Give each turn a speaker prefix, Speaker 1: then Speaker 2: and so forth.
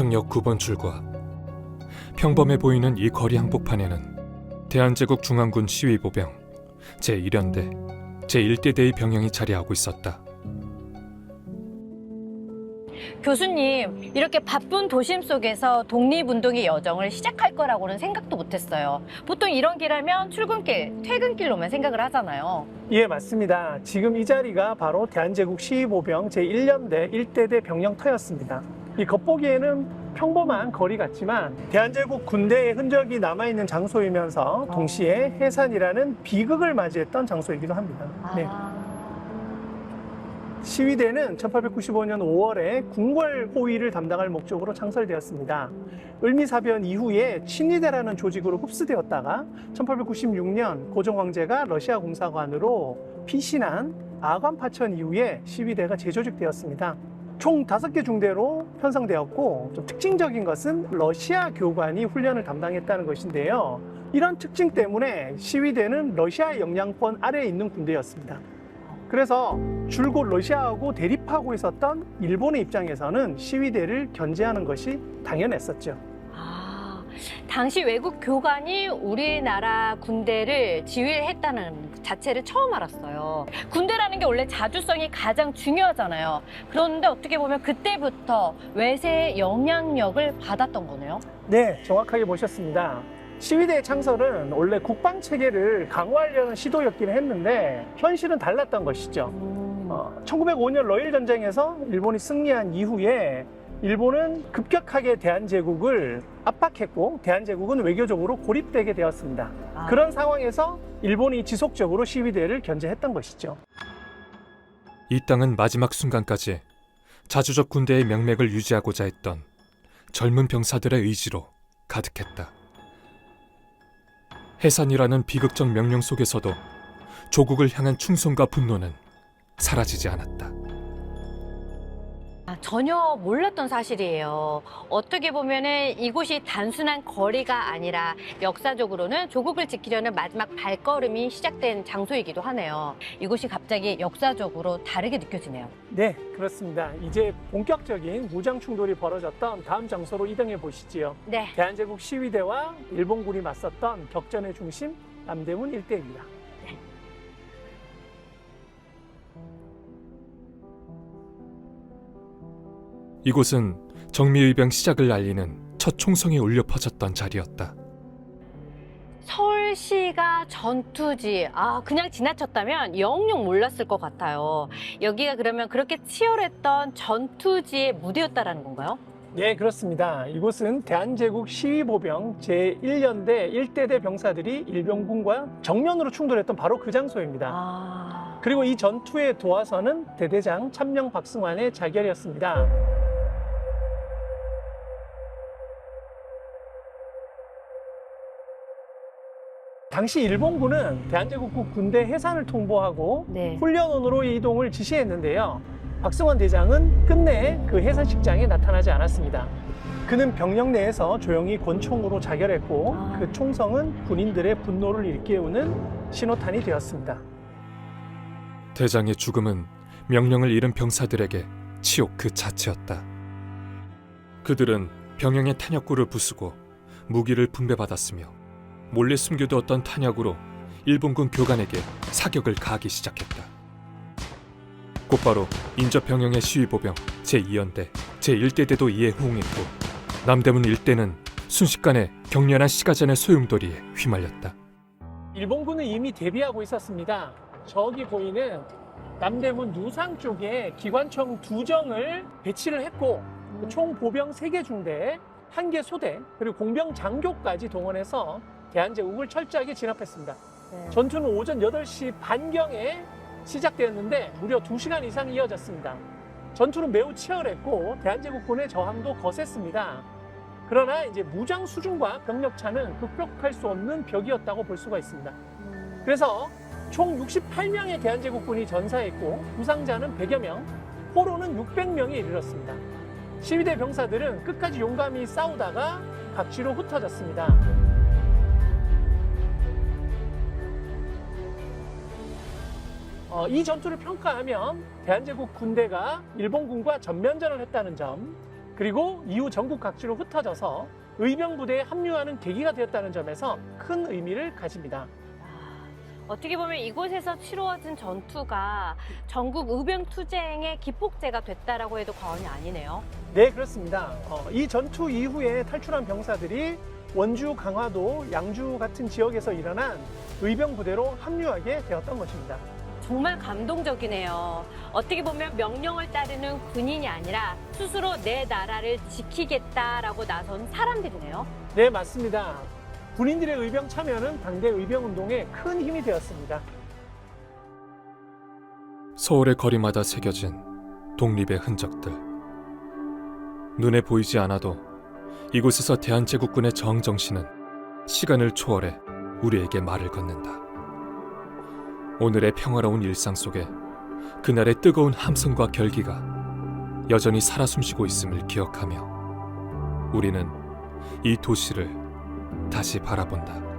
Speaker 1: 대청역 9번 출구와 평범해 보이는 이 거리 한복판에는 대한제국 중앙군 시위보병 제1연대 제1대대의 병영이 자리하고 있었다.
Speaker 2: 교수님, 이렇게 바쁜 도심 속에서 독립운동의 여정을 시작할 거라고는 생각도 못했어요. 보통 이런 길하면 출근길, 퇴근길로만 생각을 하잖아요.
Speaker 3: 예, 맞습니다. 지금 이 자리가 바로 대한제국 시위보병 제1연대 1대대 병영터였습니다. 이 겉보기에는 평범한 거리 같지만 대한제국 군대의 흔적이 남아있는 장소이면서 동시에 해산이라는 비극을 맞이했던 장소이기도 합니다. 네. 시위대는 1895년 5월에 궁궐 호위를 담당할 목적으로 창설되었습니다. 을미사변 이후에 친위대라는 조직으로 흡수되었다가 1896년 고종 황제가 러시아 공사관으로 피신한 아관 파천 이후에 시위대가 재조직되었습니다. 총 5개 중대로 편성되었고 좀 특징적인 것은 러시아 교관이 훈련을 담당했다는 것인데요. 이런 특징 때문에 시위대는 러시아 영향권 아래에 있는 군대였습니다. 그래서 줄곧 러시아하고 대립하고 있었던 일본의 입장에서는 시위대를 견제하는 것이 당연했었죠.
Speaker 2: 당시 외국 교관이 우리나라 군대를 지휘를 했다는 자체를 처음 알았어요. 군대라는 게 원래 자주성이 가장 중요하잖아요. 그런데 어떻게 보면 그때부터 외세의 영향력을 받았던 거네요.
Speaker 3: 네, 정확하게 보셨습니다. 시위대의 창설은 원래 국방체계를 강화하려는 시도였기는 했는데 현실은 달랐던 것이죠. 1905년 러일 전쟁에서 일본이 승리한 이후에 일본은 급격하게 대한제국을 압박했고 대한제국은 외교적으로 고립되게 되었습니다. 그런 상황에서 일본이 지속적으로 시위대를 견제했던 것이죠.
Speaker 1: 이 땅은 마지막 순간까지 자주적 군대의 명맥을 유지하고자 했던 젊은 병사들의 의지로 가득했다. 해산이라는 비극적 명령 속에서도 조국을 향한 충성과 분노는 사라지지 않았다.
Speaker 2: 전혀 몰랐던 사실이에요. 어떻게 보면은 이곳이 단순한 거리가 아니라 역사적으로는 조국을 지키려는 마지막 발걸음이 시작된 장소이기도 하네요. 이곳이 갑자기 역사적으로 다르게 느껴지네요.
Speaker 3: 네, 그렇습니다. 이제 본격적인 무장 충돌이 벌어졌던 다음 장소로 이동해 보시지요.
Speaker 2: 네.
Speaker 3: 대한제국 시위대와 일본군이 맞섰던 격전의 중심 남대문 일대입니다.
Speaker 1: 이곳은 정미의병 시작을 알리는 첫 총성이 울려 퍼졌던 자리였다.
Speaker 2: 서울시가 전투지, 그냥 지나쳤다면 영영 몰랐을 것 같아요. 여기가 그러면 그렇게 치열했던 전투지의 무대였다라는 건가요?
Speaker 3: 네, 그렇습니다. 이곳은 대한제국 시위보병 제1연대 1대대 병사들이 일본군과 정면으로 충돌했던 바로 그 장소입니다. 그리고 이 전투에 도와서는 대대장 참령 박승환의 자결이었습니다. 당시 일본군은 대한제국국 군대 해산을 통보하고 훈련원으로 이동을 지시했는데요. 박승환 대장은 끝내 그 해산식장에 나타나지 않았습니다. 그는 병영 내에서 조용히 권총으로 자결했고 그 총성은 군인들의 분노를 일깨우는 신호탄이 되었습니다.
Speaker 1: 대장의 죽음은 명령을 잃은 병사들에게 치욕 그 자체였다. 그들은 병영의 탄약고를 부수고 무기를 분배받았으며 몰래 숨겨두었던 탄약으로 일본군 교관에게 사격을 가하기 시작했다. 곧바로 인접병영의 시위보병 제2연대 제1대대도 이에 호응했고 남대문 일대는 순식간에 격렬한 시가전의 소용돌이에 휘말렸다.
Speaker 3: 일본군은 이미 대비하고 있었습니다. 저기 보이는 남대문 누상 쪽에 기관총 2정을 배치를 했고 총 보병 3개 중대, 1개 소대, 그리고 공병 장교까지 동원해서 대한제국을 철저하게 진압했습니다. 전투는 오전 8시 반경에 시작되었는데 무려 2시간 이상 이어졌습니다. 전투는 매우 치열했고 대한제국군의 저항도 거셌습니다. 그러나 이제 무장 수준과 병력 차는 극복할 수 없는 벽이었다고 볼 수가 있습니다. 그래서 총 68명의 대한제국군이 전사했고 부상자는 100여 명, 포로는 600명에 이르렀습니다. 시위대 병사들은 끝까지 용감히 싸우다가 각지로 흩어졌습니다. 이 전투를 평가하면 대한제국 군대가 일본군과 전면전을 했다는 점, 그리고 이후 전국 각지로 흩어져서 의병부대에 합류하는 계기가 되었다는 점에서 큰 의미를 가집니다.
Speaker 2: 어떻게 보면 이곳에서 치루어진 전투가 전국 의병투쟁의 기폭제가 됐다라고 해도 과언이 아니네요.
Speaker 3: 네, 그렇습니다. 이 전투 이후에 탈출한 병사들이 원주, 강화도, 양주 같은 지역에서 일어난 의병부대로 합류하게 되었던 것입니다.
Speaker 2: 정말 감동적이네요. 어떻게 보면 명령을 따르는 군인이 아니라 스스로 내 나라를 지키겠다라고 나선 사람들이네요.
Speaker 3: 네, 맞습니다. 군인들의 의병 참여는 당대 의병운동에 큰 힘이 되었습니다.
Speaker 1: 서울의 거리마다 새겨진 독립의 흔적들. 눈에 보이지 않아도 이곳에서 대한제국군의 정정신은 시간을 초월해 우리에게 말을 건넨다. 오늘의 평화로운 일상 속에 그날의 뜨거운 함성과 결기가 여전히 살아 숨쉬고 있음을 기억하며 우리는 이 도시를 다시 바라본다.